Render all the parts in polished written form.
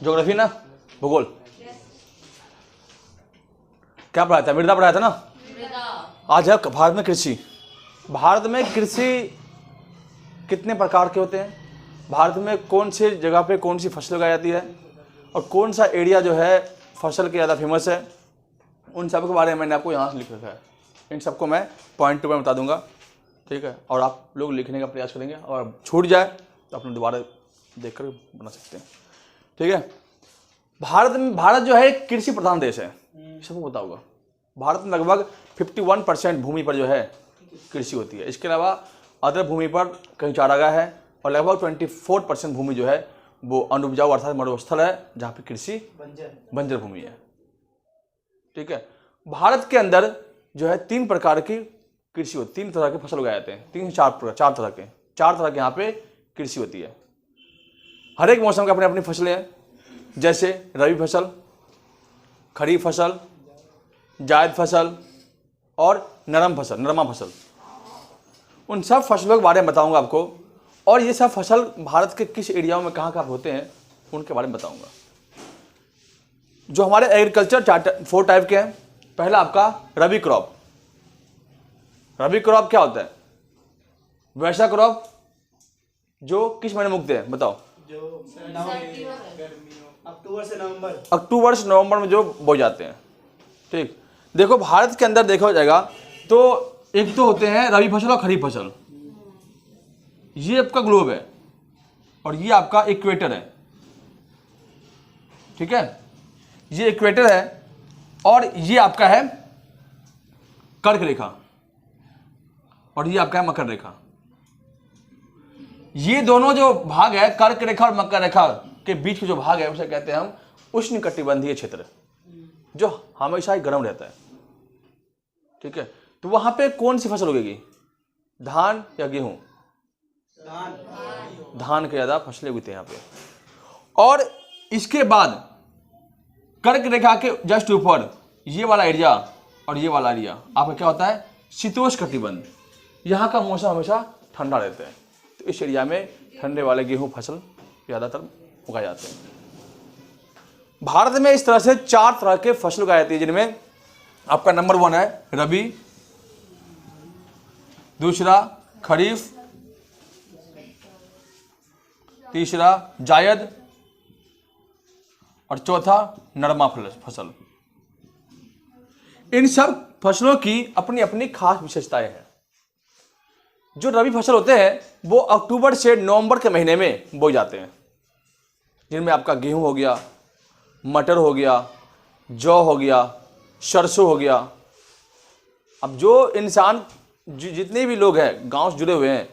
Geography ना, भूगोल क्या पढ़ाया था? मृदा पढ़ाया था ना। आज है भारत में कृषि। भारत में कृषि कितने प्रकार के होते हैं, भारत में कौन से जगह पे कौन सी फसल उगाई जाती है, और कौन सा एरिया जो है फसल के ज़्यादा फेमस है, उन सब के बारे में मैंने आपको यहाँ से लिख रखा है। इन सबको मैं पॉइंट टू पॉइंट बता दूंगा, ठीक है। और आप लोग लिखने का प्रयास करेंगे, और छूट जाए तो अपने दोबारा देख कर बना सकते हैं, ठीक है। भारत जो है एक कृषि प्रधान देश है, सबको पता होगा। भारत में लगभग 51% भूमि पर जो है कृषि होती है। इसके अलावा अदर भूमि पर कहीं चारागाह है, और लगभग 24% भूमि जो है वो अनुपजाऊ अर्थात मरुस्थल है, जहाँ पे कृषि बंजर भूमि है, ठीक है। भारत के अंदर जो है 3 प्रकार की कृषि होती है, 3 तरह के फसल उगाए जाते हैं, 3 से 4 तरह के यहाँ पे कृषि होती है। हर एक मौसम के अपने अपनी फसलें हैं, जैसे रबी फसल, खरीफ फसल, जायद फसल और नरमा फसल। उन सब फसलों के बारे में बताऊंगा आपको, और ये सब फसल भारत के किस एरियाओं में कहाँ होते हैं उनके बारे में बताऊंगा। जो हमारे एग्रीकल्चर 4 टाइप के हैं। पहला आपका रबी क्रॉप। रबी क्रॉप क्या होता है? वैसा क्रॉप जो किस महीने में उगते हैं, बताओ? अक्टूबर से नवंबर में जो बोए जाते हैं, ठीक। देखो भारत के अंदर देखा जाएगा तो एक तो होते हैं रबी फसल और खरीफ फसल। ये आपका ग्लोब है और ये आपका इक्वेटर है, ठीक है। ये इक्वेटर है और ये आपका है कर्क रेखा, और ये आपका है मकर रेखा। ये दोनों जो भाग है कर्क रेखा और मकर रेखा के बीच के जो भाग है उसे कहते हैं हम उष्णकटिबंधीय क्षेत्र, जो हमेशा ही गर्म रहता है, ठीक है। तो वहां पे कौन सी फसल उगेगी? धान या गेहूं? धान के ज्यादा फसलें उगती हैं यहाँ पे। और इसके बाद कर्क रेखा के जस्ट ऊपर ये वाला एरिया और ये वाला एरिया आपका क्या होता है? शीतोष्ण कटिबंध। यहाँ का मौसम हमेशा ठंडा रहता है, तो इस एरिया में ठंडे वाले गेहूं फसल ज़्यादातर उगाए जाते हैं। भारत में इस तरह से 4 तरह के फसल उगाई जाती है, जिनमें आपका नंबर 1 है रबी, दूसरा खरीफ, तीसरा जायद और चौथा नरमा फसल। इन सब फसलों की अपनी अपनी खास विशेषताएं हैं। जो रबी फसल होते हैं वो अक्टूबर से नवंबर के महीने में बोए जाते हैं, जिनमें आपका गेहूं हो गया, मटर हो गया, जौ हो गया, सरसों हो गया। अब जो इंसान जितने भी लोग हैं गांव से जुड़े हुए हैं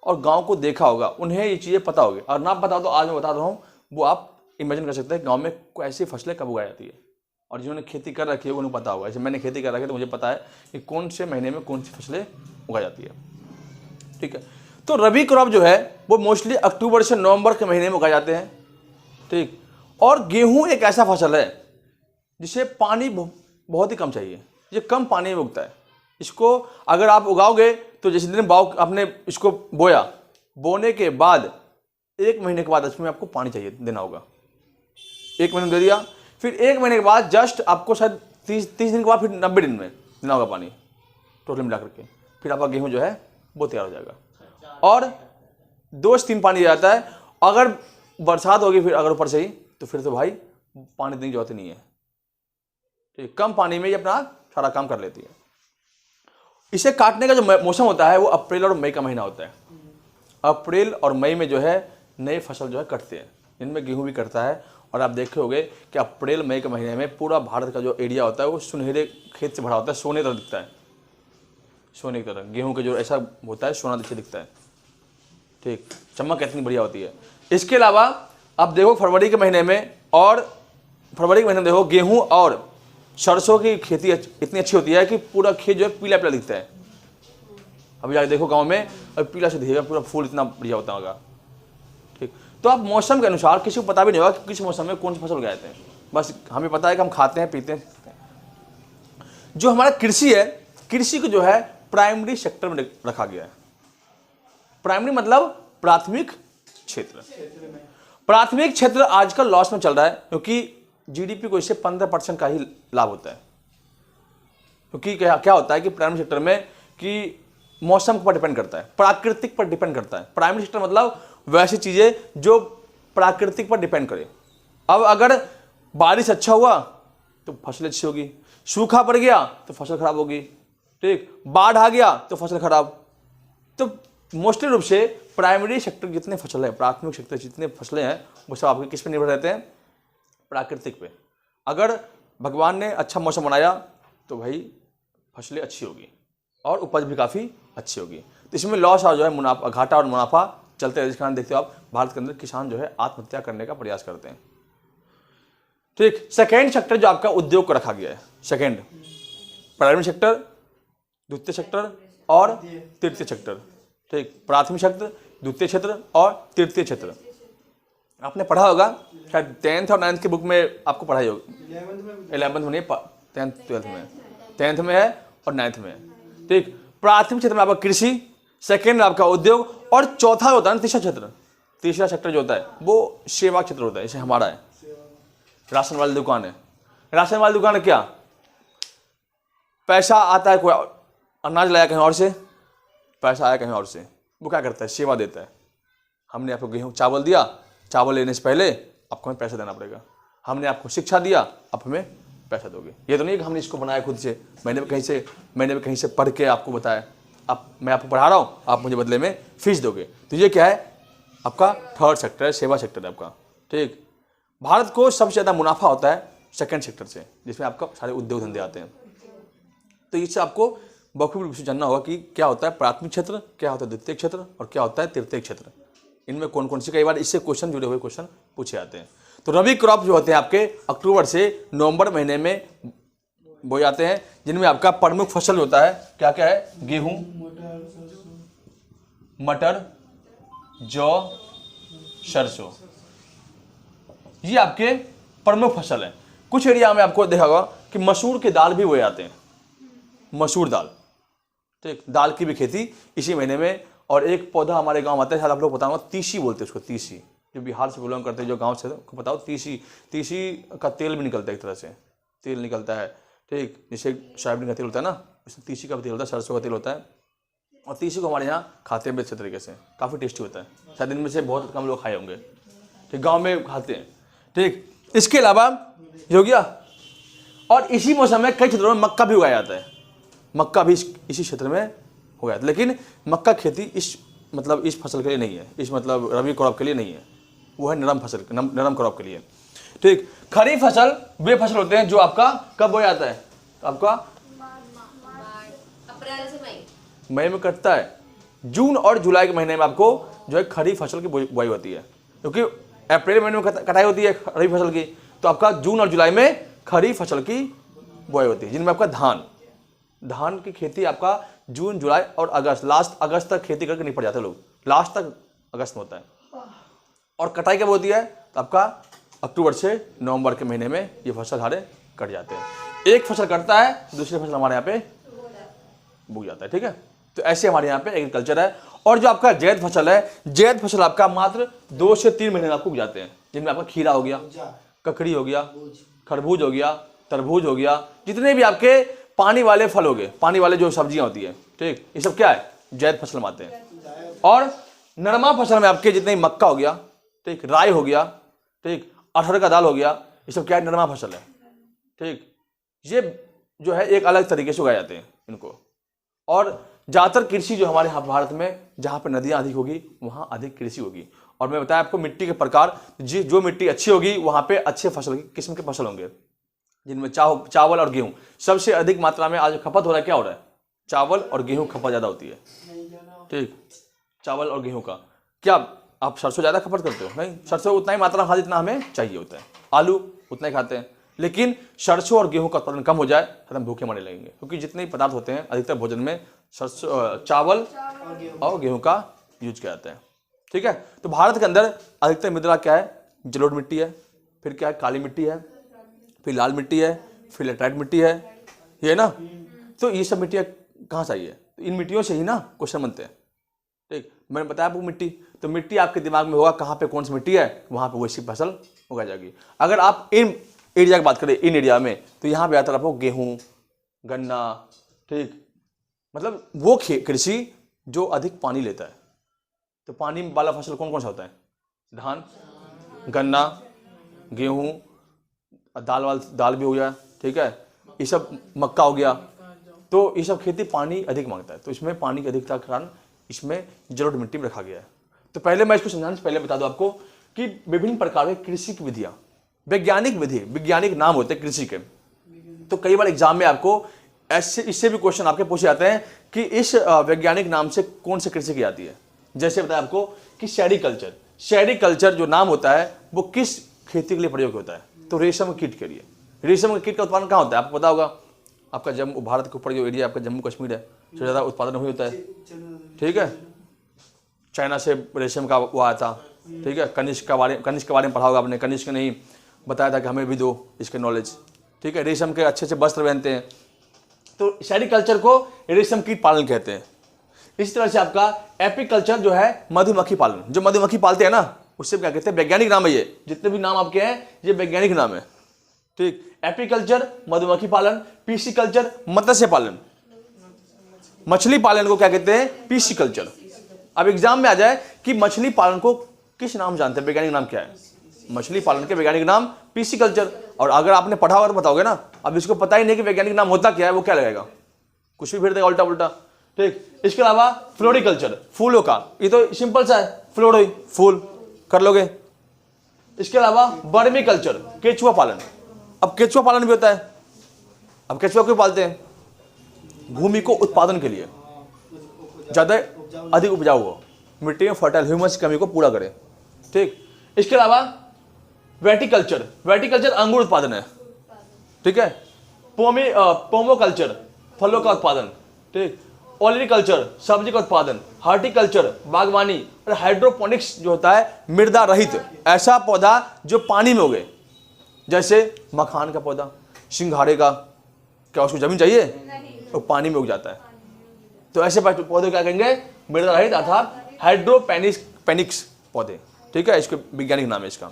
और गांव को देखा होगा, उन्हें ये चीज़ें पता होगी। और ना पता हो तो आज मैं बता रहा हूँ, वो आप इमेजिन कर सकते हैं गांव में ऐसी फसलें कब उगाई जाती है। और जिन्होंने खेती कर रखी है उन्हें पता होगा। जैसे मैंने खेती कर रखी है तो मुझे पता है कि कौन से महीने में कौन सी फसलें उगाई जाती है, ठीक है। तो रबी क्रॉप जो है वो मोस्टली अक्टूबर से नवंबर के महीने में उगाए जाते हैं, ठीक। और गेहूं एक ऐसा फसल है जिसे पानी बहुत ही कम चाहिए, ये कम पानी में उगता है। इसको अगर आप उगाओगे तो जैसे दिन आपने इसको बोया, बोने के बाद 1 महीने के बाद इसमें आपको पानी चाहिए देना होगा। 1 महीने दे दिया, फिर 1 महीने के बाद जस्ट आपको शायद 30 दिन के बाद फिर 90 दिन में देना होगा पानी, टोटल मिला करके। फिर आपका गेहूं जो है वो तैयार हो जाएगा। और 2 से 3 पानी दिया जाता है। अगर बरसात होगी फिर अगर ऊपर से ही, तो फिर तो भाई पानी देने की जरूरत नहीं है, ठीक। कम पानी में ये अपना सारा काम कर लेती है। इसे काटने का जो मौसम होता है वो अप्रैल और मई का महीना होता है। अप्रैल और मई में जो है नए फसल जो है कटते हैं, इनमें गेहूं भी कटता है। और आप देखे होंगे कि अप्रैल मई के महीने में पूरा भारत का जो एरिया होता है वो सुनहरे खेत से भरा होता है, सोने तरह दिखता है, सोने की तरह। गेहूं के जो ऐसा होता है सोना जैसे दिखता है, ठीक। चमक इतनी बढ़िया होती है। इसके अलावा आप देखो फरवरी के महीने में, और फरवरी के महीने में देखो गेहूं और सरसों की खेती इतनी अच्छी होती है कि पूरा खेत जो है पीला पीला दिखता है। अभी जाके देखो गांव में और पीला से दिखेगा, पूरा फूल इतना बढ़िया होता होगा, ठीक। तो आप मौसम के अनुसार, किसी को पता भी नहीं होगा कि किस मौसम में कौन सी फसल उगाते हैं, बस हमें पता है कि हम खाते हैं पीते हैं। जो हमारा कृषि है, कृषि को जो है प्राइमरी सेक्टर में रखा गया है। प्राइमरी मतलब प्राथमिक क्षेत्र। प्राथमिक क्षेत्र आजकल लॉस में चल रहा है क्योंकि जीडीपी को इससे 15% का ही लाभ होता है। क्योंकि क्या होता है कि प्राइमरी सेक्टर में कि मौसम पर डिपेंड करता है, प्राकृतिक पर डिपेंड करता है। प्राइमरी सेक्टर मतलब वैसी चीजें जो प्राकृतिक पर डिपेंड करे। अब अगर बारिश अच्छा हुआ तो फसल अच्छी होगी, सूखा पड़ गया तो फसल खराब होगी, ठीक, बाढ़ आ गया तो फसल खराब। तो मोस्टली रूप से प्राइमरी सेक्टर जितने फसल है, प्राथमिक सेक्टर जितने फसलें हैं वो सब आपके किस पे निर्भर रहते हैं? प्राकृतिक पे। अगर भगवान ने अच्छा मौसम बनाया तो भाई फसलें अच्छी होगी और उपज भी काफ़ी अच्छी होगी। तो इसमें लॉस और जो है मुनाफा, घाटा और मुनाफा चलते हैं। जिस कारण देखते हो आप भारत के अंदर किसान जो है आत्महत्या करने का प्रयास करते हैं, ठीक। सेकेंड सेक्टर जो आपका उद्योग को रखा गया है, सेकेंड प्राइमरी सेक्टर, द्वितीय सेक्टर और तृतीय सेक्टर, ठीक। प्राथमिक क्षेत्र, द्वितीय क्षेत्र और तृतीय क्षेत्र। आपने पढ़ा होगा शायद 10th और 9th की बुक में आपको पढ़ाई होगी। 11th में नहीं, 10th 12th में, 10th में है और 9th में है, ठीक। प्राथमिक क्षेत्र में आपका कृषि, सेकेंड में आपका उद्योग और चौथा होता है तीसरा क्षेत्र। तीसरा सेक्टर जो होता है वो सेवा क्षेत्र होता है। जैसे हमारा है राशन वाली दुकान है। राशन वाली दुकान है क्या? पैसा आता है, कोई अनाज लाया कहीं और से, पैसा आया कहीं और से, वो क्या करता है? सेवा देता है। हमने आपको गेहूँ चावल दिया, चावल लेने से पहले आपको हमें पैसा देना पड़ेगा। हमने आपको शिक्षा दिया, आप हमें पैसा दोगे। ये तो नहीं कि हमने इसको बनाया खुद से, मैंने भी कहीं से पढ़ के आपको बताया। अब मैं आपको पढ़ा रहा हूँ, आप मुझे बदले में फीस दोगे। तो ये क्या है? आपका थर्ड सेक्टर है, सेवा सेक्टर है आपका, ठीक। भारत को सबसे ज़्यादा मुनाफा होता है सेकंड सेक्टर से, जिसमें आपका सारे उद्योग धंधे आते हैं। तो इससे आपको बखूबी रूप से जानना होगा कि क्या होता है प्राथमिक क्षेत्र, क्या होता है द्वितीय क्षेत्र और क्या होता है तृतीय क्षेत्र। इनमें कौन कौन से, कई बार इससे क्वेश्चन जुड़े हुए क्वेश्चन पूछे जाते हैं। तो रबी क्रॉप जो होते हैं आपके अक्टूबर से नवंबर महीने में बोए जाते हैं, जिनमें आपका प्रमुख फसल होता है क्या क्या है? गेहूं, मटर, जौ, सरसों। ये आपके प्रमुख फसल है। कुछ एरिया में आपको देखा होगा कि मसूर के दाल भी बोए जाते हैं, मसूर दाल, ठीक। दाल की भी खेती इसी महीने में। और एक पौधा हमारे गांव आता है, शायद आप लोग पता होगा, तीसी बोलते हैं उसको, तीसी, जो बिहार से बिलोंग करते हैं, जो गांव से, आपको पता हो तीसी। तीसी का तेल भी निकलता है, एक तरह से तेल निकलता है, ठीक। जैसे सोयाबीन का तेल होता है ना, इसमें तीसी का भी तेल होता है, सरसों का तेल होता है। और तीसी को हमारे यहाँ खाते हैं अच्छे तरीके से, काफ़ी टेस्टी होता है। शायद इनमें से बहुत कम लोग खाए होंगे, ठीक, गाँव में खाते हैं, ठीक। इसके अलावा ये हो गया। और इसी मौसम में कई क्षेत्रों में मक्का भी उगाया जाता है। मक्का भी इसी क्षेत्र में हो गया, लेकिन मक्का खेती इस फसल के लिए नहीं है, इस रबी क्रॉप के लिए नहीं है, वो है नरम फसल, नरम क्रॉप के लिए, ठीक। खरीफ फसल वे फसल होते हैं जो आपका कब बोया जाता है? तो आपका अप्रैल से मई में कटता है। जून और जुलाई के महीने में आपको जो है खरीफ फसल की बुआई होती है, क्योंकि अप्रैल महीने में कटाई होती है खरीफ फसल की। तो आपका जून और जुलाई में खरीफ फसल की बुआई होती है, जिनमें आपका धान की खेती आपका जून, जुलाई और अगस्त, लास्ट अगस्त तक खेती करके निपट जाते हैं लोग, लास्ट तक अगस्त में होता है। और कटाई कब होती है? तो आपका अक्टूबर से नवंबर के महीने में ये फसल सारे कट जाते हैं। एक फसल कटता है, दूसरी फसल हमारे यहाँ पे बुक जाता है, ठीक है। तो ऐसे हमारे यहाँ पे एग्रीकल्चर है। और जो आपका जैद फसल है, जैद फसल आपका मात्र 2 से 3 महीने आपको उग जाते हैं, जिनमें आपका खीरा हो गया, ककड़ी हो गया, खरबूज हो गया, तरबूज हो गया, जितने भी आपके पानी वाले फल हो गए, पानी वाले जो सब्जियां होती है, ठीक, ये सब क्या है? जैद फसल में आते हैं। और नरमा फसल में आपके जितने मक्का हो गया, ठीक, राई हो गया, ठीक, अरहर का दाल हो गया, ये सब क्या है? नरमा फसल है, ठीक। ये जो है एक अलग तरीके से उगाए जाते हैं इनको। और ज़्यादातर कृषि जो हमारे भारत में, जहाँ पर नदियाँ अधिक होगी वहाँ अधिक कृषि होगी। और मैं बताया आपको मिट्टी के प्रकार, जो मिट्टी अच्छी होगी वहाँ पे अच्छे फसल, किस्म के फसल होंगे, जिनमें चावल और गेहूं सबसे अधिक मात्रा में आज खपत हो रहा है। क्या हो रहा है? चावल और गेहूं खपत ज़्यादा होती है, ठीक। चावल और गेहूं का क्या आप सरसों ज़्यादा खपत करते हो? नहीं, सरसों उतना ही मात्रा खाते जितना हमें चाहिए होता है। आलू उतना ही खाते हैं, लेकिन सरसों और गेहूं का उत्पादन कम हो जाए तो हम भूखे मरने लगेंगे, क्योंकि जितने पदार्थ होते हैं अधिकतर भोजन में सरसों, चावल और गेहूं का यूज किया जाता है, ठीक है। तो भारत के अंदर अधिकतर मृदा क्या है? जलोढ़ मिट्टी है, फिर क्या है? काली मिट्टी है, फिर लाल मिट्टी है, फिर लेटराइट मिट्टी है, ये ना। तो ये सब मिट्टियाँ कहाँ से आई है? तो इन मिट्टियों से ही ना क्वेश्चन बनते हैं। ठीक, मैंने बताया आपको मिट्टी, तो मिट्टी आपके दिमाग में होगा कहाँ पे कौन सी मिट्टी है, वहाँ पे वैसी फसल उगाई जाएगी। अगर आप इन एरिया की बात करें, इन एरिया में, तो यहाँ पे आता है आपको गेहूँ, गन्ना, ठीक, मतलब वो कृषि जो अधिक पानी लेता है। तो पानी वाला फसल कौन कौन सा होता है? धान, गन्ना, गेहूँ, दाल भी हो गया, ठीक है, ये सब, मक्का हो गया। तो ये सब खेती पानी अधिक मांगता है, तो इसमें पानी की अधिकता के कारण इसमें जलोढ़ मिट्टी में रखा गया है। तो पहले मैं इसको समझाने से पहले बता दूं आपको कि विभिन्न प्रकार के कृषि की विधियां, वैज्ञानिक विधि, वैज्ञानिक नाम होते हैं कृषि के। तो कई बार एग्जाम में आपको ऐसे इससे भी क्वेश्चन आपके पूछे जाते हैं कि इस वैज्ञानिक नाम से कौन सी कृषि की जाती है। जैसे बताया आपको कि सेरीकल्चर, सेरीकल्चर जो नाम होता है वो किस खेती के लिए प्रयोग होता है? तो रेशम कीट के लिए। रेशम कीट का उत्पादन कहाँ होता है आपको पता होगा? आपका जम्मू, भारत के ऊपर जो एरिया आपका जम्मू कश्मीर है, सबसे ज़्यादा उत्पादन वही होता है, ठीक है। चाइना से रेशम का वो आया था, ठीक है। कनिष्क के बारे में पढ़ा होगा आपने, कनिष्क ने ही बताया था कि हमें भी दो इसके नॉलेज, ठीक है। रेशम के अच्छे अच्छे वस्त्र पहनते हैं, तो सेरीकल्चर को रेशम कीट पालन कहते हैं। इस तरह से आपका एपीकल्चर जो है मधुमक्खी पालन, जो मधुमक्खी पालते हैं ना, उससे क्या कहते हैं? वैज्ञानिक नाम है ये, जितने भी नाम आपके हैं ये वैज्ञानिक नाम है, ठीक। एपीकल्चर मधुमक्खी पालन, पीसीकल्चर मत्स्य पालन, मछली पालन को क्या कहते हैं? पीसीकल्चर। अब एग्जाम में आ जाए कि मछली पालन को किस नाम जानते हैं, वैज्ञानिक नाम क्या है? मछली पालन के वैज्ञानिक नाम पीसीकल्चर। और अगर आपने पढ़ा होगा तो बताओगे ना, अब इसको पता ही नहीं कि वैज्ञानिक नाम होता क्या है, वो क्या लगेगा? कुछ भी फिर देगा उल्टा पुल्टा, ठीक। इसके अलावा फ्लोरिकल्चर, फूलों का, ये तो सिंपल सा है, फ्लोर हुई, फूल कर लोगे। इसके अलावा बर्मी कल्चर, केचुआ पालन। अब केचुआ पालन भी होता है। अब केचुआ क्यों पालते हैं? भूमि को उत्पादन के लिए, ज्यादा अधिक उपजाऊ हो, मिट्टी में फर्टाइल ह्यूमस की कमी को पूरा करे, ठीक। इसके अलावा वेटिकल्चर, वेटिकल्चर अंगूर उत्पादन है, ठीक है। पोमोकल्चर, फलों का उत्पादन, ठीक। ओलिकल्चर, सब्जी का उत्पादन। हार्टिकल्चर, बागवानी। और हाइड्रोपोनिक्स जो होता है मृदा रहित, ऐसा पौधा जो पानी में उगे, जैसे मखान का पौधा, सिंघाड़े का, क्या उसको जमीन चाहिए? वो पानी में उग जाता है। तो ऐसे पौधे क्या कहेंगे? मृदा रहित अर्थात हाइड्रोपेनिक्स पौधे, ठीक है। इसके वैज्ञानिक नाम है इसका।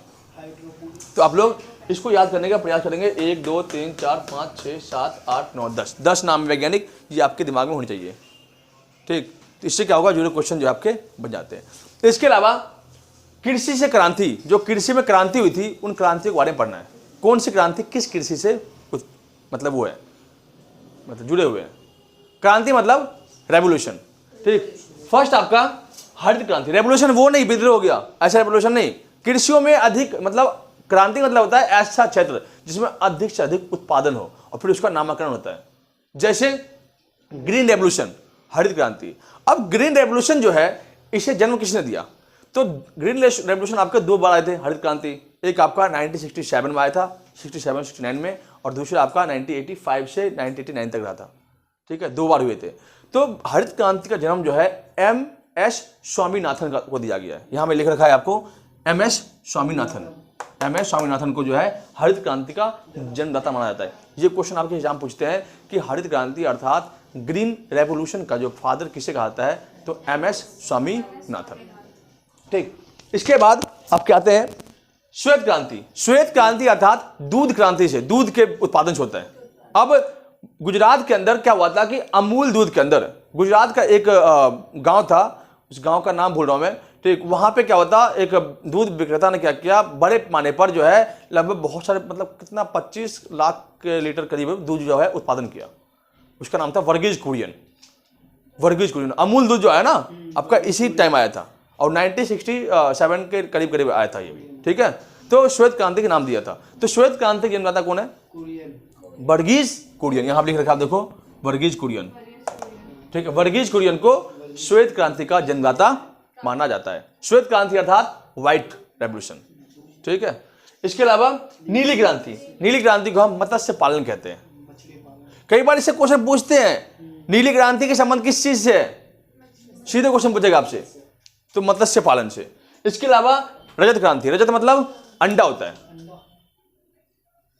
तो आप लोग इसको याद करने का प्रयास करेंगे। 1 2 3 4 5 6 7 8 9 10 नाम वैज्ञानिक, ये आपके दिमाग में होने चाहिए, ठीक। तो इससे क्या होगा? जो क्वेश्चन जो आपके बन जाते हैं। तो इसके अलावा कृषि से क्रांति, जो कृषि में क्रांति हुई थी, उन क्रांतियों के बारे में पढ़ना है। कौन सी क्रांति किस कृषि से मतलब वो है, मतलब जुड़े हुए हैं। क्रांति मतलब रेवोल्यूशन, ठीक। फर्स्ट आपका हरित क्रांति, रेवोल्यूशन वो नहीं विद्रोह हो गया, ऐसा रेवोल्यूशन नहीं। कृषियों में अधिक, मतलब क्रांति मतलब होता है ऐसा क्षेत्र जिसमें अधिक से अधिक उत्पादन हो और फिर उसका नामकरण होता है। जैसे ग्रीन रेवोल्यूशन, हरित क्रांति। अब ग्रीन रेवोल्यूशन जो है, इसे जन्म किसने दिया? तो ग्रीन रेवोल्यूशन आपके 2 बार आए थे हरित क्रांति। एक आपका 1967 में आया था, 67-69 में, और दूसरा आपका 1985 से 1989 तक रहा था, ठीक है। 2 बार हुए थे। तो हरित क्रांति का जन्म जो है MS स्वामीनाथन को दिया गया है। यहां में लिख रखा है आपको MS स्वामीनाथन। MS स्वामीनाथन को जो है हरित क्रांति का जन्मदाता माना जाता है। ये क्वेश्चन आपके एग्जाम पूछते हैं कि हरित क्रांति अर्थात ग्रीन रेवोल्यूशन का जो फादर किसे कहा जाता है? तो MS स्वामीनाथन, ठीक। इसके बाद आपके आते हैं श्वेत क्रांति। श्वेत क्रांति अर्थात दूध क्रांति से, दूध के उत्पादन से होता है। अब गुजरात के अंदर क्या हुआ था कि अमूल दूध के अंदर, गुजरात का एक गांव था, उस गांव का नाम भूल रहा हूं मैं, ठीक। वहां पे क्या होता, एक दूध विक्रेता ने क्या किया, बड़े पैमाने पर जो है लगभग बहुत सारे, मतलब कितना 25 लाख लीटर करीब दूध जो है उत्पादन किया। उसका नाम था वर्गीज कुरियन। वर्गीज कुरियन अमूल दूध जो है ना आपका इसी टाइम आया था, और 1967 के करीब करीब आया था ये भी, ठीक है। तो श्वेत क्रांति के नाम दिया था। तो श्वेत क्रांति के जन्मदाता कौन है? वर्गीज कुरियन। यहां लिख रखा है देखो, वर्गीज कुरियन, ठीक है। वर्गीज कुरियन को श्वेत क्रांति का जन्मदाता माना जाता है। श्वेत क्रांति अर्थात व्हाइट रेवोल्यूशन, ठीक है। इसके अलावा नीली क्रांति, नीली क्रांति को हम मत्स्य पालन कहते हैं। कई बार इससे क्वेश्चन पूछते हैं, नीली क्रांति के संबंध किस चीज से है? सीधे क्वेश्चन पूछेगा आपसे, तो मत्स्य पालन से। इसके अलावा रजत क्रांति, रजत मतलब अंडा होता है,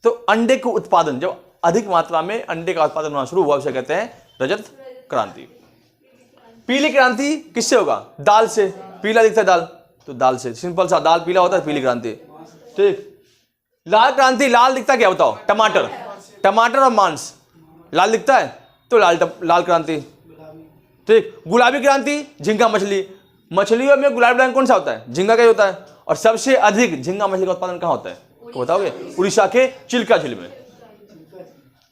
तो अंडे को उत्पादन, जब अधिक मात्रा में अंडे का उत्पादन होना शुरू हुआ, उसे कहते हैं रजत क्रांति। पीली क्रांति किससे होगा? दाल से। पीला दिखता है दाल, तो दाल से, सिंपल सा, दाल पीला होता है, पीली क्रांति। ठीक। लाल क्रांति, लाल दिखता क्या बताओ? टमाटर। टमाटर और मांस, लाल दिखता है तो लाल क्रांति। ठीक। गुलाबी क्रांति, झींगा मछली। मछलियों में गुलाबी रंग कौन सा होता है? झींगा का ही होता है। और सबसे अधिक झींगा मछली का उत्पादन कहाँ होता है? तो बताओगे? उड़ीसा के चिल्का झील में।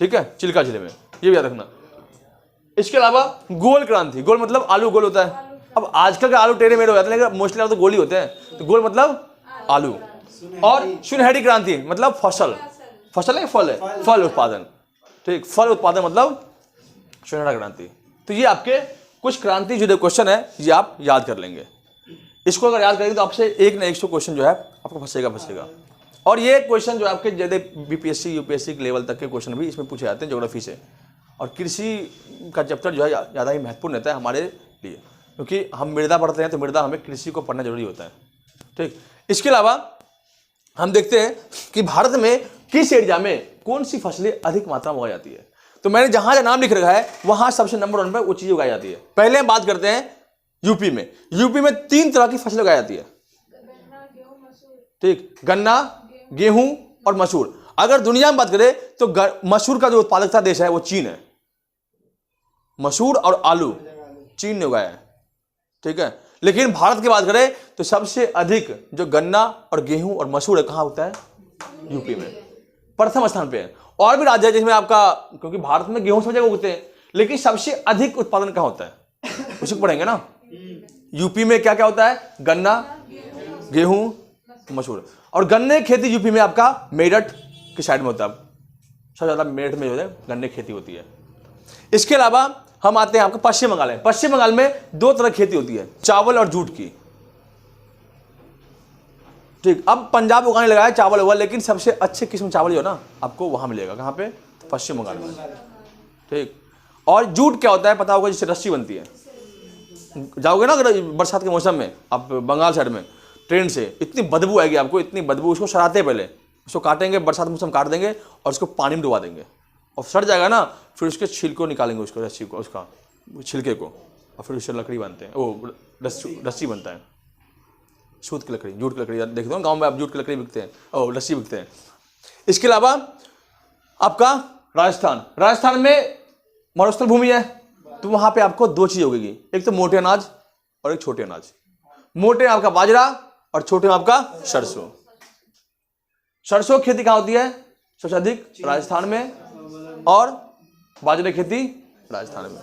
ठीक है, चिल्का झील में, ये भी याद रखना। इसके अलावा गोल क्रांति, गोल मतलब आलू गोल होता है। अब आजकल का आलू टेढ़े मेढ़े हो जाते हैं, लेकिन मोस्टली तो गोल ही होते हैं, तो गोल मतलब आलू। और सुनहरी क्रांति मतलब फसल। फसल है, फल है, फल उत्पादन। ठीक, फल उत्पादन मतलब सुनहरा क्रांति। तो ये आपके कुछ क्रांति जो क्वेश्चन है, ये आप याद कर लेंगे। इसको अगर याद करेंगे तो आपसे एक ना 100 क्वेश्चन जो है आपको फंसेगा। और ये क्वेश्चन जो आपके ज़्यादा बीपीएससी यूपीएससी के लेवल तक के क्वेश्चन भी इसमें पूछे जाते हैं ज्योग्राफी से। और कृषि का चैप्टर जो है ज़्यादा ही महत्वपूर्ण रहता है हमारे लिए, क्योंकि हम मृदा पढ़ते हैं, तो मृदा हमें कृषि को पढ़ना जरूरी होता है। ठीक। इसके अलावा हम देखते हैं कि भारत में किस एरिया में कौन सी फसलें अधिक मात्रा में उगाई जाती है। तो मैंने जहां नाम लिख रखा है वहां सबसे नंबर 1 पर वो चीज उगाई जाती है। पहले हम बात करते हैं यूपी में। यूपी में 3 तरह की फसलें उगाई जाती है। ठीक, गन्ना, गेहूं और मसूर। अगर दुनिया में बात करें तो मसूर का जो उत्पादकता देश है वो चीन है। मसूर और आलू चीन ने उगाया है। ठीक है। लेकिन भारत की बात करें तो सबसे अधिक जो गन्ना और गेहूं और मसूर है, कहां होता है? यूपी में, प्रथम स्थान पे है। और भी राज्य है जिसमें आपका, क्योंकि भारत में गेहूं सब जगह उगते हैं, लेकिन सबसे अधिक उत्पादन कहां होता है? उसी को पढ़ेंगे ना। यूपी में क्या क्या होता है? गन्ना, गेहूं, मसूर। और गन्ने की खेती यूपी में आपका मेरठ की साइड में होता है। सबसे ज्यादा मेरठ में जो है गन्ने की खेती होती है। इसके अलावा हम आते हैं आपका पश्चिम बंगाल में। पश्चिम बंगाल में 2 तरह की खेती होती है, चावल और जूट की। ठीक। अब पंजाब उगाने लगा है चावल हुआ, लेकिन सबसे अच्छे किस्म चावल जो है ना आपको वहां मिलेगा। कहां पे? तो पश्चिम बंगाल में। ठीक। और जूट क्या होता है पता होगा, जिससे रस्सी बनती है। जाओगे ना अगर बरसात के मौसम में आप बंगाल साइड में ट्रेन से, इतनी बदबू आएगी आपको, इतनी बदबू। उसको सड़ाते पहले, उसको काटेंगे, बरसात मौसम काट देंगे और उसको पानी में डुबा देंगे, और सड़ जाएगा ना, फिर उसके छिलको निकालेंगे, उसको रस्सी को, उसका छिलके को, और फिर उससे लकड़ी बनते हैं, वो रस्सी बनता है। सूत की लकड़ी, जूट की लकड़ी देख दो गाँव में आप, जूट की लकड़ी बिकते हैं और रस्सी बिकते हैं। इसके अलावा आपका राजस्थान में मरुस्थल भूमि है, तो वहां पे आपको 2 चीज उगेगी, एक तो मोटे अनाज और एक छोटे अनाज। मोटे आपका बाजरा और छोटे में आपका सरसों। सरसों की खेती कहां होती है? सबसे अधिक राजस्थान में, और बाजरे की खेती राजस्थान में।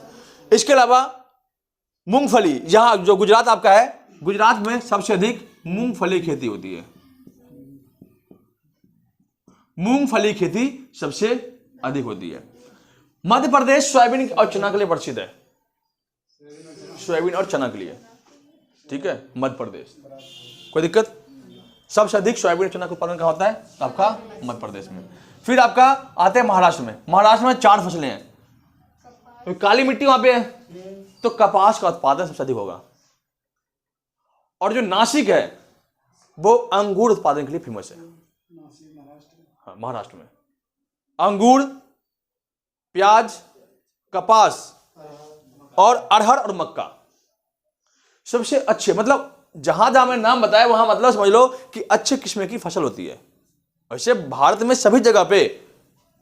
इसके अलावा मूंगफली, यहां जो गुजरात आपका है, गुजरात में सबसे अधिक मूंगफली की खेती होती है। मूंगफली की खेती सबसे अधिक होती है। मध्य प्रदेश सोयाबीन और चना के लिए प्रसिद्ध है। सोयाबीन और चना के लिए। ठीक है, मध्य प्रदेश। कोई दिक्कत? सबसे अधिक सोयाबीन और चना का उत्पादन कहां होता है? तो आपका मध्य प्रदेश में। फिर आपका आते हैं महाराष्ट्र में। महाराष्ट्र में 4 फसलें हैं, तो काली मिट्टी वहां पे है, तो कपास का उत्पादन सबसे अधिक होगा। और जो नासिक है वो अंगूर उत्पादन के लिए फेमस है। हाँ, महाराष्ट्र में अंगूर, प्याज, कपास और अरहर और मक्का सबसे अच्छे, मतलब जहां जहां मैंने नाम बताया वहां मतलब समझ लो कि अच्छे किस्म की फसल होती है। वैसे भारत में सभी जगह पे,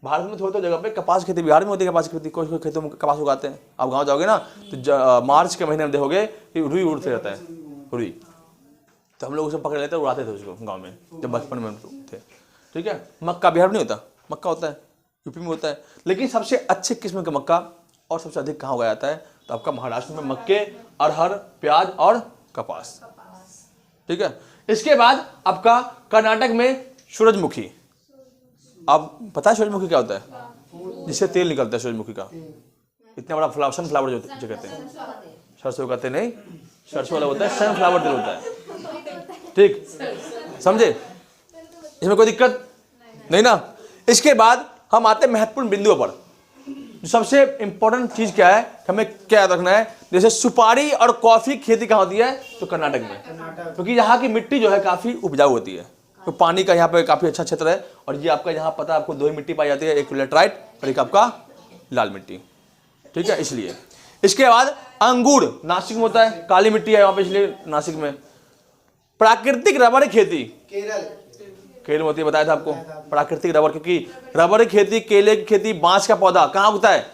भारत में थोड़ी जगह पे कपास खेती, बिहार में होती है कपास की खेती, कुछ खेतों में कपास उगाते हैं। आप गांव जाओगे ना तो मार्च के महीने में देखोगे कि रुई उड़ते रहता है, रुई। तो हम लोग उसे पकड़ लेते उड़ाते थे उसको गाँव में जब बचपन में थे। ठीक है। मक्का बिहार में नहीं होता, मक्का होता है यूपी में होता है, लेकिन सबसे अच्छे किस्म का मक्का और सबसे अधिक कहाँ उगाया जाता है? तो आपका महाराष्ट्र में मक्के, अरहर, प्याज और कपास। ठीक है। इसके बाद आपका कर्नाटक में सूरजमुखी। आप पता है सूरजमुखी क्या होता है? जिससे तेल निकलता है सूरजमुखी का, इतना बड़ा फ्लावर, सनफ्लावर जो कहते हैं, सरसों कहते नहीं, सरसों वाला होता है, सनफ्लावर तेल होता है। ठीक, समझे? इसमें कोई दिक्कत नहीं ना। इसके बाद हम आते हैं महत्वपूर्ण बिंदुओं पर। सबसे इंपॉर्टेंट चीज क्या है, हमें क्या याद रखना है? जैसे सुपारी और कॉफी खेती कहाँ होती है? तो कर्नाटक में, क्योंकि यहाँ की मिट्टी जो है काफी उपजाऊ होती है, तो पानी का यहाँ पे काफी अच्छा क्षेत्र है। और ये आपका यहाँ पता है आपको 2 ही मिट्टी पाई जाती है, एक लेटराइट और एक आपका लाल मिट्टी। ठीक है, इसलिए। इसके बाद अंगूर नासिक में होता है, काली मिट्टी है वहां पे इसलिए नासिक में। प्राकृतिक रबर की खेती केरल में होती है, बताया था आपको। प्राकृतिक रबर, क्योंकि रबर की खेती, केले की खेती, बांस का पौधा कहाँ उगता है?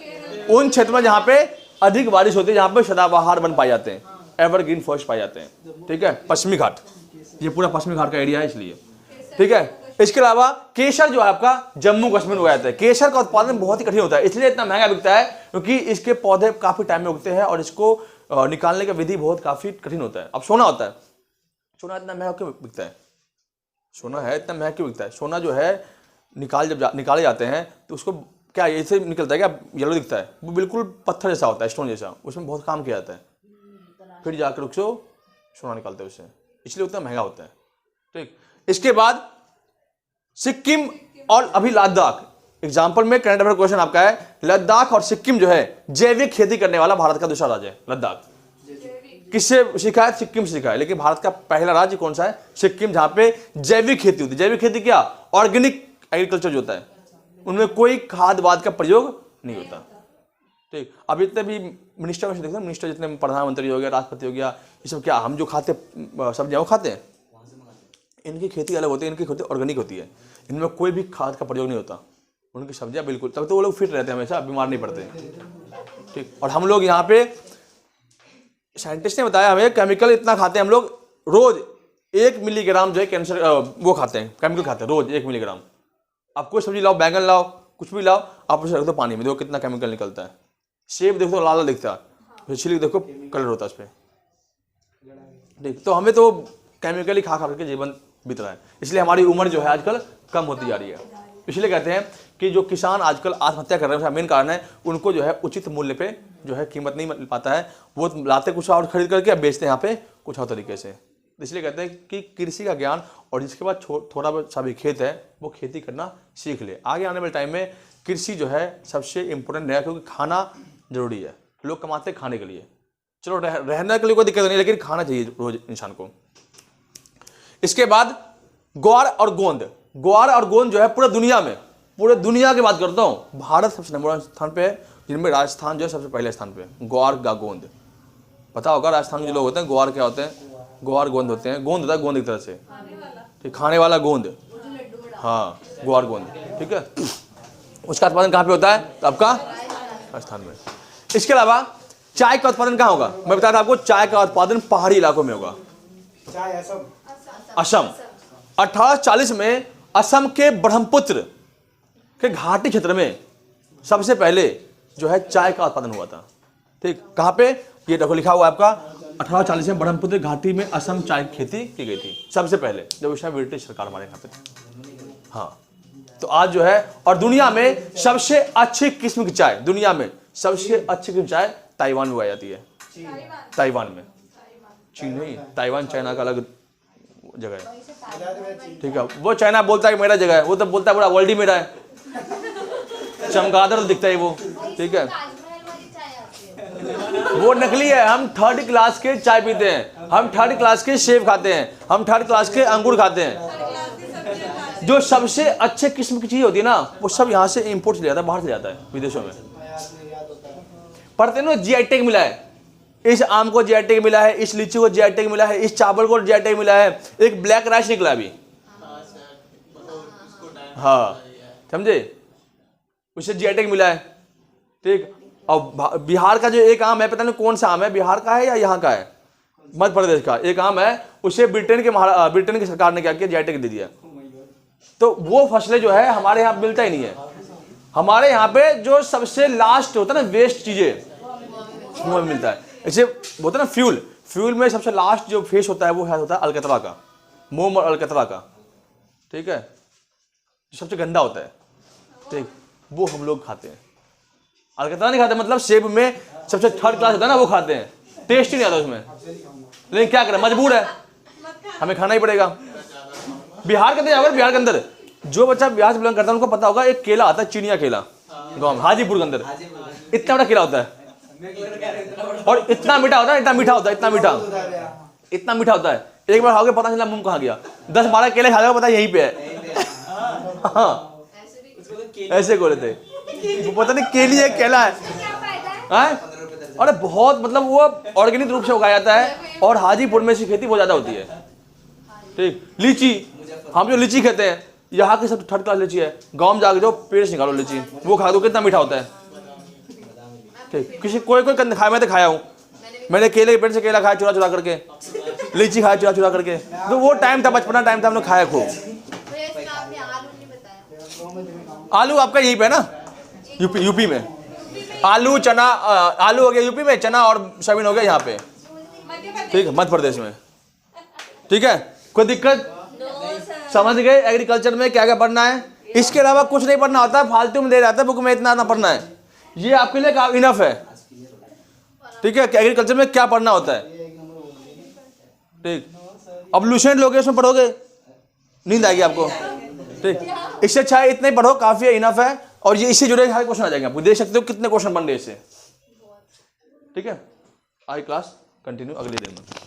उन क्षेत्र में जहां पे अधिक बारिश होती है, जहां पे सदाबहार वन पाए जाते हैं, एवरग्रीन फॉरेस्ट पाए जाते हैं। ठीक है, पश्चिमी घाट, ये पूरा पश्चिमी घाट का एरिया है इसलिए। ठीक है, इसके अलावा केसर जो है आपका जम्मू कश्मीर में उगाया जाता है। केसर का उत्पादन बहुत ही कठिन होता है, इसलिए इतना महंगा बिकता है, क्योंकि इसके पौधे काफी टाइम में उगते हैं और इसको निकालने का विधि बहुत काफी कठिन होता है। अब सोना होता है, सोना इतना महंगा क्यों बिकता है? सोना है इतना महंगा क्यों बिकता है? सोना जो है निकाले जाते हैं तो उसको क्या ऐसे निकलता है, क्या येलो दिखता है? वो बिल्कुल पत्थर जैसा होता है, स्टोन जैसा, उसमें बहुत काम किया जाता है, फिर जाकर उसको सोना निकालते हैं उससे, इसलिए उतना महंगा होता है। ठीक, इसके बाद सिक्किम और अभी लद्दाख, एग्जाम्पल में करंट अफेयर क्वेश्चन आपका है, लद्दाख और सिक्किम जो है जैविक खेती करने वाला भारत का दूसरा राज्य है लद्दाख। किससे सीखा है? सिक्किम से सीखा है, लेकिन भारत का पहला राज्य कौन सा है? सिक्किम, जहां पे जैविक खेती होती है। जैविक खेती क्या? ऑर्गेनिक एग्रीकल्चर जो होता है, उनमें कोई खाद वाद का प्रयोग नहीं होता। ठीक, अब इतने भी मिनिस्टर में देखते हैं, मिनिस्टर जितने प्रधानमंत्री हो गया, राष्ट्रपति हो गया, ये सब क्या हम जो खाते सब्जियां वो खाते हैं? इनकी खेती अलग होती है, इनकी खेती ऑर्गेनिक होती है, इनमें कोई भी खाद का प्रयोग नहीं होता। उनकी सब्जियां बिल्कुल, तब तो वो लोग फिट रहते हैं, हमेशा बीमार नहीं पड़ते। ठीक, और हम लोग यहाँ पे साइंटिस्ट ने बताया हमें, केमिकल इतना खाते हैं हम लोग, रोज 1 मिलीग्राम जो है कैंसर वो खाते हैं, केमिकल खाते हैं रोज 1 मिलीग्राम। आप कोई सब्जी लाओ, बैंगन लाओ, कुछ भी लाओ, आप उसे रख दो पानी में, देखो कितना केमिकल निकलता है। सेब देखो लाल लाल दिखता है, छिलके देखो कलर होता है उस पर। ठीक, तो हमें तो केमिकल ही खा खा करके जीवन बीत रहा है, इसलिए हमारी उम्र जो है आजकल कम होती जा रही है। इसलिए कहते हैं कि जो किसान आजकल आत्महत्या कर रहे हैं, उसका मेन कारण है उनको जो है उचित मूल्य पे जो है कीमत नहीं मिल पाता है, वो लाते कुछ और खरीद करके अब बेचते हैं यहाँ पे कुछ और तरीके से। इसलिए कहते हैं कि कृषि का ज्ञान और जिसके बाद थोड़ा सा भी खेत है वो खेती करना सीख ले। आगे आने वाले टाइम में कृषि जो है सबसे इंपॉर्टेंट है, क्योंकि खाना जरूरी है। लोग कमाते हैं खाने के लिए, चलो रहने के लिए कोई दिक्कत नहीं, लेकिन खाना चाहिए रोज इंसान को। इसके बाद ग्वार और गोंद, ग्वार और गोंद जो है पूरे दुनिया की बात करता हूं, भारत सबसे नंबर 1 स्थान पे है, जिनमें राजस्थान जो है सबसे पहले स्थान पे। ग्वार का गोंद पता होगा, राजस्थान के जो लोग होते हैं ग्वार क्या होते हैं? ग्वार गोंद होते हैं। गोंद होता है गोंद एक तरह से, ठीक, खाने वाला गोंद, हाँ ग्वार गोंद। ठीक है, उसका उत्पादन कहाँ पे होता है? तो आपका राजस्थान में। इसके अलावा चाय का उत्पादन कहाँ होगा? मैं बता रहा आपको, चाय का उत्पादन पहाड़ी इलाकों में होगा। असम 1840 में असम के ब्रह्मपुत्र के घाटी क्षेत्र में सबसे पहले जो है चाय का उत्पादन हुआ था। ठीक, कहाँ पे? ये देखो लिखा हुआ है आपका, 1840 में ब्रह्मपुत्र घाटी में असम चाय की खेती की गई थी सबसे पहले, जब उस टाइम ब्रिटिश सरकार हमारे यहाँ पे थी। हाँ, तो आज जो है, और दुनिया में सबसे अच्छी किस्म की चाय, दुनिया में सबसे अच्छी किस्म चाय ताइवान में उगाई जाती है। ताइवान में, चीन नहीं, ताइवान चाइना का अलग जगह है। ठीक है, वो चाइना बोलता है कि मेरा जगह है, वो तो बोलता है पूरा वर्ल्ड ही मेरा है, चमगादड़ दिखता है वो। ठीक है, वो नकली है। हम 3rd क्लास के चाय पीते हैं, हम 3rd क्लास के सेब खाते हैं, हम 3rd क्लास के अंगूर खाते हैं। जो सबसे अच्छे किस्म की चीज होती है ना, वो सब यहाँ से इंपोर्ट से जाता है, बाहर से जाता है, विदेशों में। पढ़ते ना, जीआई टैग मिला है, इस आम को जीआई टैग मिला है, इस लीची को जीआई टैग मिला है, इस चावल को जीआई टैग मिला है, एक ब्लैक राइस निकला अभी, हाँ समझे, उसे जीआई टैग मिला है। ठीक, और बिहार का जो एक आम है, पता नहीं कौन सा आम है, बिहार का है या यहाँ का है, मध्य प्रदेश का एक आम है, उसे ब्रिटेन की सरकार ने क्या किया, जीआई टैग दे दिया। तो वो फसलें जो है हमारे यहाँ मिलता ही नहीं है। हमारे यहाँ पे जो सबसे लास्ट होता है ना, वेस्ट चीजें वो मिलता है। ऐसे होता है ना फ्यूल में सबसे लास्ट जो फेस होता है वो होता है अलकतरा का, मोम और अलकतरा का। ठीक है, जो सबसे गंदा होता है, ठीक, वो हम लोग खाते हैं। अलकतरा नहीं खाते, मतलब सेब में सबसे 3rd क्लास होता है ना, वो खाते हैं, टेस्ट ही नहीं आता उसमें, लेकिन क्या करें, मजबूर है, हमें खाना ही पड़ेगा। बिहार के अंदर, बिहार के अंदर जो बच्चा बिहार से बिलोंग करता है उनको पता होगा, एक केला आता है चिनिया केला, गाँव में हाजीपुर के अंदर इतना बड़ा केला होता है, और इतना मीठा होता है, इतना मीठा होता है, इतना मीठा होता है। एक बार खाओगे पता चला मुंह कहाँ गया, 10-12 केले खा जाओगे पता यहीं पे है। हाँ, ऐसे को लेते, वो पता नहीं केली है केला है। अरे बहुत, मतलब वो ऑर्गेनिक रूप से उगाया जाता है और हाजीपुर में इसकी खेती बहुत ज़्यादा होती है। ठीक, लीची, हम जो लीची खाते हैं यहाँ की सब थर्ड क्लास लीची है। गाँव में जाके जो पेड़ से निकालो लीची, वो खा दो, कितना मीठा होता है। ठीक, किसी कोई खाया, मैं तो खाया हूँ, मैंने केले के पेड़ से केला खाया चुरा करके, लीची खाया चुरा करके। तो वो टाइम था, बचपना टाइम था, हम लोग खाया खूब। आलू आपका यहीं पे ना, यूपी में आलू चना, आलू हो गया यूपी में, चना और सोयाबीन हो गया यहाँ पे, ठीक है, मध्य प्रदेश में। ठीक है, कोई दिक्कत? समझ गए एग्रीकल्चर में क्या क्या पढ़ना है? इसके अलावा कुछ नहीं पढ़ना होता, फालतू में दे जाता है बुक में, इतना ना पढ़ना है, ये आपके लिए इनफ है। ठीक है, एग्रीकल्चर में क्या पढ़ना होता है। ठीक, अब लूसेंट लोगे उसमें पढ़ोगे, नींद आएगी आपको। ठीक, इससे अच्छा है इतना ही पढ़ो, काफी है, इनफ है। और ये इससे जुड़े सारे क्वेश्चन आ जाएंगे, आपको देख सकते हो कितने क्वेश्चन बन रहे इससे। ठीक है, आज क्लास कंटिन्यू अगले दिन में।